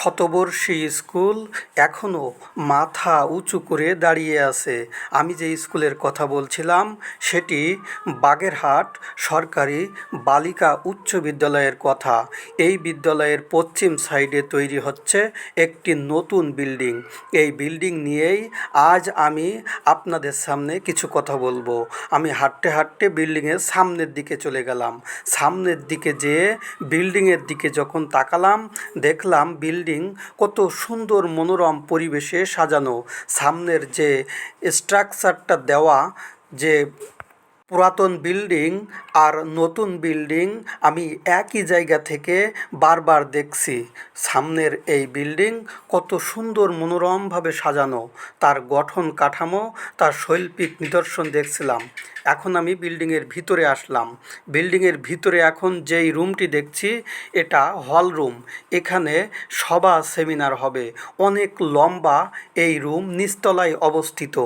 শতবর্ষী school এখনও মাথা উঁচু করে দাঁড়িয়ে আছে। আমি যে স্কুলের কথা বলছিলাম সেটি বাগেরহাট সরকারি বালিকা উচ্চ বিদ্যালয়ের কথা। এই বিদ্যালয়ের পশ্চিম সাইডে তৈরি হচ্ছে একটি নতুন বিল্ডিং। এই বিল্ডিং নিয়েই আজ আমি আপনাদের সামনে কিছু কথা বলবো। আমি হাঁটতে হাঁটতে বিল্ডিংয়ের সামনের দিকে চলে গেলাম। সামনের দিকে যেয়ে বিল্ডিংয়ের দিকে যখন তাকালাম দেখলাম বিল্ডিং কত সুন্দর মনোরম পরিবেশে সাজানো। সামনের যে স্ট্রাকচারটা দেওয়া, যে পুরাতন বিল্ডিং আর নতুন বিল্ডিং আমি একই জায়গা থেকে বারবার দেখছি। সামনের এই বিল্ডিং কত সুন্দর মনোরমভাবে সাজানো, তার গঠন কাঠামো, তার শৈল্পিক নিদর্শন দেখছিলাম। এখন আমি বিল্ডিংয়ের ভিতরে আসলাম। বিল্ডিংয়ের ভিতরে এখন যেই রুমটি দেখছি এটা হল রুম। এখানে সভা সেমিনার হবে। অনেক লম্বা এই রুম, নিচতলায় অবস্থিত।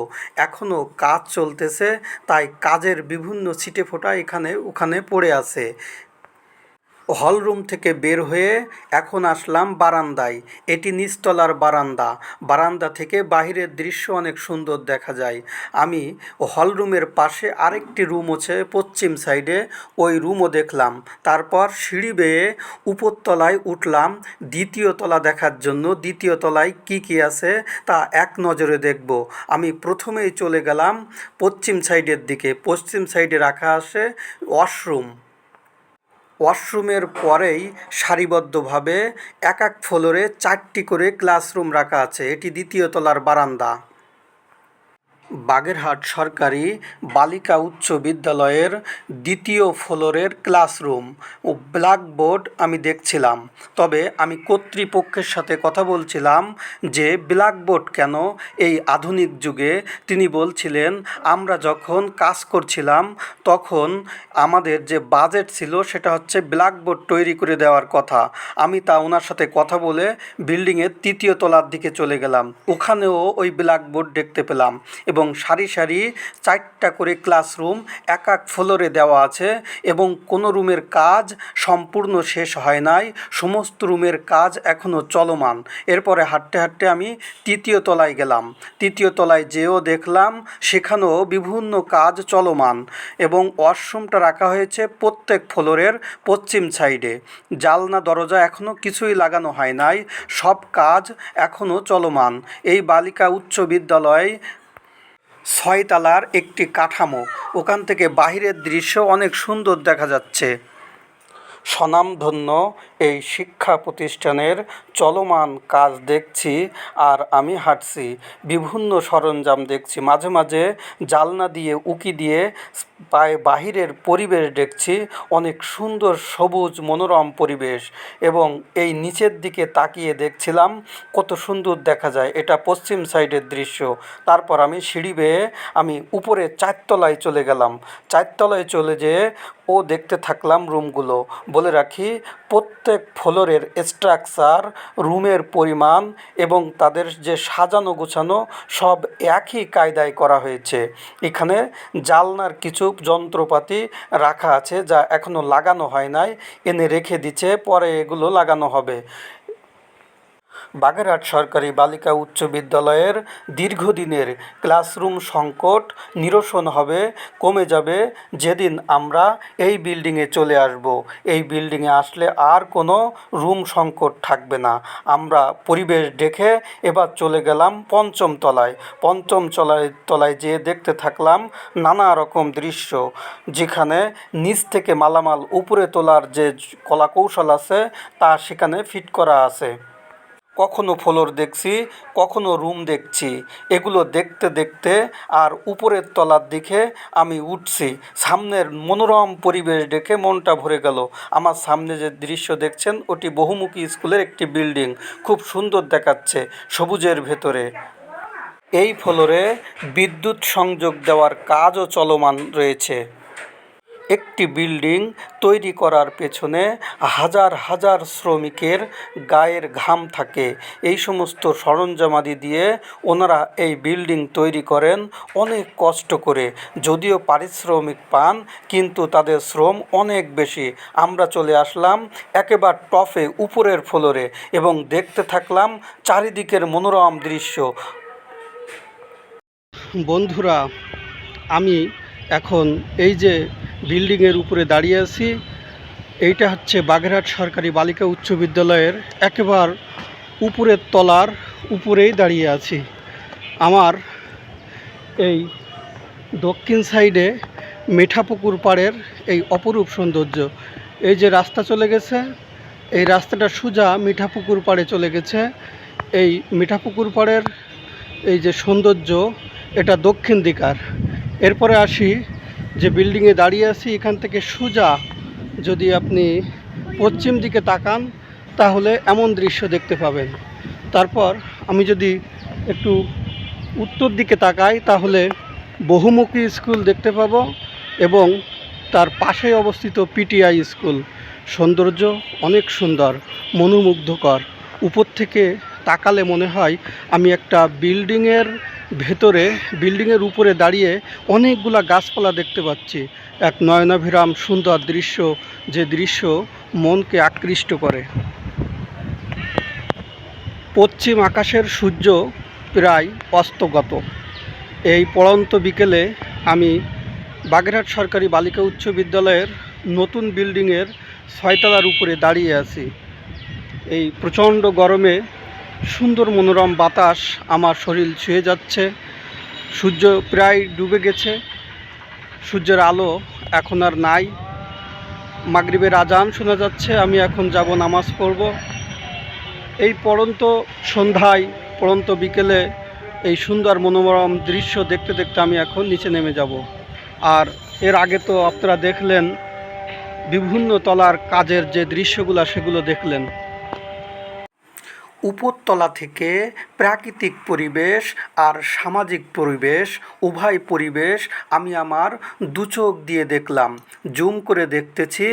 এখনও কাজ চলতেছে, তাই কাজের বিভিন্ন ছিটেফোঁটা এখানে ওখানে পড়ে আছে। হল রুম থেকে বের হয়ে এখন আসলাম বারান্দায়। এটি নিচতলার বারান্দা। বারান্দা থেকে বাহিরের দৃশ্য অনেক সুন্দর দেখা যায়। আমি হল রুমের পাশে আরেকটি রুম আছে পশ্চিম সাইডে, ওই রুমও দেখলাম। তারপর সিঁড়ি বেয়ে উপরতলায় উঠলাম দ্বিতীয় তলা দেখার জন্য। দ্বিতীয় তলায় কী আছে তা এক নজরে দেখব। আমি প্রথমেই চলে গেলাম পশ্চিম সাইডের দিকে। পশ্চিম সাইডে রাখা আছে ওয়াশরুম। ওয়াশরুমের পরেই সারিবদ্ধভাবে এক এক ফ্লোরে 4টি করে ক্লাসরুম রাখা আছে। এটি দ্বিতীয় তলার বারান্দা। বাগেরহাট সরকারি বালিকা উচ্চ বিদ্যালয়ের দ্বিতীয় ফ্লোরের ক্লাসরুম ও ব্ল্যাকবোর্ড আমি দেখছিলাম। তবে আমি কর্তৃপক্ষের সাথে কথা বলছিলাম যে ব্ল্যাকবোর্ড কেন এই আধুনিক যুগে। তিনি বলছিলেন আমরা যখন কাজ করছিলাম তখন আমাদের যে বাজেট ছিল সেটা হচ্ছে ব্ল্যাকবোর্ড তৈরি করে দেওয়ার কথা। আমি তা ওনার সাথে কথা বলে বিল্ডিংয়ের 3য় তলার দিকে চলে গেলাম। ওখানেও ওই ব্ল্যাকবোর্ড দেখতে পেলাম এবং সারি সারি 4টা করে ক্লাসরুম এক এক ফ্লোরে দেওয়া আছে এবং কোনো রুমের কাজ সম্পূর্ণ শেষ হয় নাই। সমস্ত রুমের কাজ এখনও চলমান। এরপরে হাঁটতে হাঁটতে আমি 3য় তলায় গেলাম। 3য় তলায় যেও দেখলাম সেখানেও বিভিন্ন কাজ চলমান এবং ওয়াশরুমটা রাখা হয়েছে প্রত্যেক ফ্লোরের পশ্চিম সাইডে। জানলা দরজা এখনও কিছুই লাগানো হয় নাই, সব কাজ এখনও চলমান। এই বালিকা উচ্চ বিদ্যালয় 6 তলার একটি কাঠামো। ওখান থেকে বাহিরের দৃশ্য অনেক সুন্দর দেখা যাচ্ছে। স্বনামধন্য এই শিক্ষা প্রতিষ্ঠানের চলমান কাজ দেখছি আর আমি হাঁটছি। বিভিন্ন সরঞ্জাম দেখছি, মাঝে মাঝে জানলা দিয়ে উঁকি দিয়ে বাহিরের পরিবেশ দেখছি। অনেক সুন্দর সবুজ মনোরম পরিবেশ এবং এই নিচের দিকে তাকিয়ে দেখছিলাম কত সুন্দর দেখা যায়। এটা পশ্চিম সাইডের দৃশ্য। তারপর আমি সিঁড়ি বেয়ে আমি উপরে 4 তলায় চলে গেলাম। 4 তলায় চলে যেয়ে দেখতে থাকলাম রুমগুলো। বলে রাখি প্রত্যেক ফ্লোরের স্ট্রাকচার, রুমের পরিমাণ এবং তাদের যে সাজানো গোছানো সব একই কায়দায় করা হয়েছে। এখানে জানলার কিছু যন্ত্রপাতি রাখা আছে যা এখনও লাগানো হয় নাই, এনে রেখে দিচ্ছে, পরে এগুলো লাগানো হবে। বাগেরহাট সরকারি বালিকা উচ্চ বিদ্যালয়ের দীর্ঘদিনের ক্লাসরুম সংকট নিরসন হবে, কমে যাবে যেদিন আমরা এই বিল্ডিংয়ে চলে আসব। এই বিল্ডিংয়ে আসলে আর কোনো রুম সংকট থাকবে না। আমরা পরিবেশ দেখে এবার চলে গেলাম 5ম তলায়। 5ম তলায় যেয়ে দেখতে থাকলাম নানা রকম দৃশ্য, যেখানে নিচ থেকে মালামাল উপরে তোলার যে কলাকৌশল আছে তা সেখানে ফিট করা আছে। কখনো ফ্লোর দেখছি, কখনো রুম দেখছি। এগুলো দেখতে দেখতে আর উপরের তলার দিকে আমি উঠছি। সামনের মনোরম পরিবেশ দেখে মনটা ভরে গেল। আমার সামনে যে দৃশ্য দেখছেন ওটি বহুমুখী স্কুলের একটি বিল্ডিং। খুব সুন্দর দেখাচ্ছে সবুজের ভেতরে। এই ফ্লোরে বিদ্যুৎ সংযোগ দেওয়ার কাজও চলমান রয়েছে। একটি বিল্ডিং তৈরি করার পেছনে হাজার হাজার শ্রমিকের গায়ের ঘাম থাকে। এই সমস্ত সরঞ্জামাদি দিয়ে ওনারা এই বিল্ডিং তৈরি করেন অনেক কষ্ট করে, যদিও পারিশ্রমিক পান কিন্তু তাদের শ্রম অনেক বেশি। আমরা চলে আসলাম একেবারে টপে, উপরের ফ্লোরে, এবং দেখতে থাকলাম চারিদিকের মনোরম দৃশ্য। বন্ধুরা, আমি এখন এই যে বিল্ডিংয়ের উপরে দাঁড়িয়ে আছি, এইটা হচ্ছে বাগেরহাট সরকারি বালিকা উচ্চ বিদ্যালয়ের একেবারে উপরের তলার উপরেই দাঁড়িয়ে আছি। আমার এই দক্ষিণ সাইডে মিঠাপুকুর পাড়ের এই অপরূপ সৌন্দর্য। এই যে রাস্তা চলে গেছে, এই রাস্তাটা সোজা মিঠাপুকুর পাড়ে চলে গেছে। এই মিঠাপুকুর পাড়ের এই যে সৌন্দর্য, এটা দক্ষিণ দিকার। এরপরে আসি যে বিল্ডিংয়ে দাঁড়িয়ে আছি, এখান থেকে সোজা যদি আপনি পশ্চিম দিকে তাকান তাহলে এমন দৃশ্য দেখতে পাবেন। তারপর আমি যদি একটু উত্তর দিকে তাকাই তাহলে বহুমুখী স্কুল দেখতে পাবো এবং তার পাশেই অবস্থিত পিটিআই স্কুল। সৌন্দর্য অনেক সুন্দর, মনোমুগ্ধকর। উপর থেকে তাকালে মনে হয় আমি একটা বিল্ডিংয়ের ভেতরে, বিল্ডিংয়ের উপরে দাঁড়িয়ে অনেকগুলা গাছপালা দেখতে পাচ্ছি। এক নয়নাভিরাম সুন্দর দৃশ্য, যে দৃশ্য মনকে আকৃষ্ট করে। পশ্চিম আকাশের সূর্য প্রায় অস্তগত। এই পড়ন্ত বিকেলে আমি বাগেরহাট সরকারি বালিকা উচ্চ বিদ্যালয়ের নতুন বিল্ডিংয়ের 6 তলার উপরে দাঁড়িয়ে আছি। এই প্রচণ্ড গরমে সুন্দর মনোরম বাতাস আমার শরীর ছুঁয়ে যাচ্ছে। সূর্য প্রায় ডুবে গেছে, সূর্যের আলো এখন আর নাই। মাগরিবের আজান শোনা যাচ্ছে, আমি এখন যাব নামাজ পড়ব। এই পড়ন্ত সন্ধ্যায়, পড়ন্ত বিকেলে এই সুন্দর মনোরম দৃশ্য দেখতে দেখতে আমি এখন নিচে নেমে যাব। আর এর আগে তো আপনারা দেখলেন বিভিন্ন তলার কাজের যে দৃশ্যগুলো, সেগুলো দেখলেন। উপরতলা থেকে প্রাকৃতিক পরিবেশ আর সামাজিক পরিবেশ, উভয় পরিবেশ আমি আমার দুচোখ দিয়ে দেখলাম। জুম করে দেখতেছি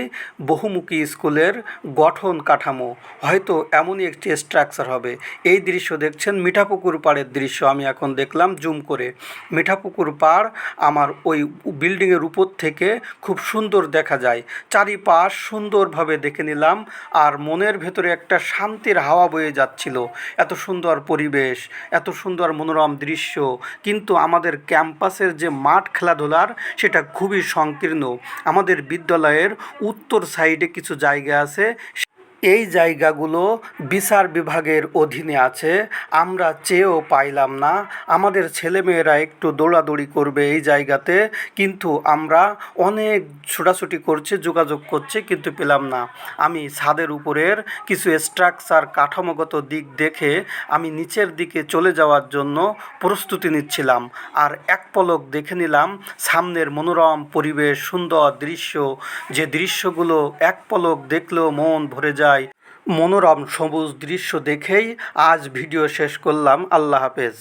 বহুমুখী স্কুলের গঠন কাঠামো, হয়তো এমনই একটি স্ট্রাকচার হবে। এই দৃশ্য দেখছেন মিঠাপুকুর পাড়ের দৃশ্য আমি এখন দেখলাম জুম করে। মিঠাপুকুর পাড় আমার ওই বিল্ডিংয়ের উপর থেকে খুব সুন্দর দেখা যায়। চারিপাশ সুন্দরভাবে দেখে নিলাম, আর মনের ভেতরে একটা শান্তির হাওয়া বয়ে যাচ্ছে ছিল। এত সুন্দর পরিবেশ, এত সুন্দর মনোরম দৃশ্য, কিন্তু আমাদের ক্যাম্পাসের যে মাঠ খেলাধুলার, সেটা খুবই সংকীর্ণ। আমাদের বিদ্যালয়ের উত্তর সাইডে কিছু জায়গা আছে, এই জায়গাগুলো বিচার বিভাগের অধীনে আছে। আমরা চেয়েও পাইলাম না। আমাদের ছেলেমেয়েরা একটু দৌড়াদৌড়ি করবে এই জায়গাতে, কিন্তু আমরা অনেক ছোটাছুটি করছি, যোগাযোগ করছি, কিন্তু পেলাম না। আমি ছাদের উপরের কিছু স্ট্রাকচার, কাঠামোগত দিক দেখে আমি নিচের দিকে চলে যাওয়ার জন্য প্রস্তুতি নিচ্ছিলাম। আর এক পলক দেখে নিলাম সামনের মনোরম পরিবেশ, সুন্দর দৃশ্য, যে দৃশ্যগুলো এক পলক দেখলেও মন ভরে যায়। মনোরম সবুজ দৃশ্য দেখেই আজ ভিডিও শেষ করলাম। আল্লাহ হাফেজ।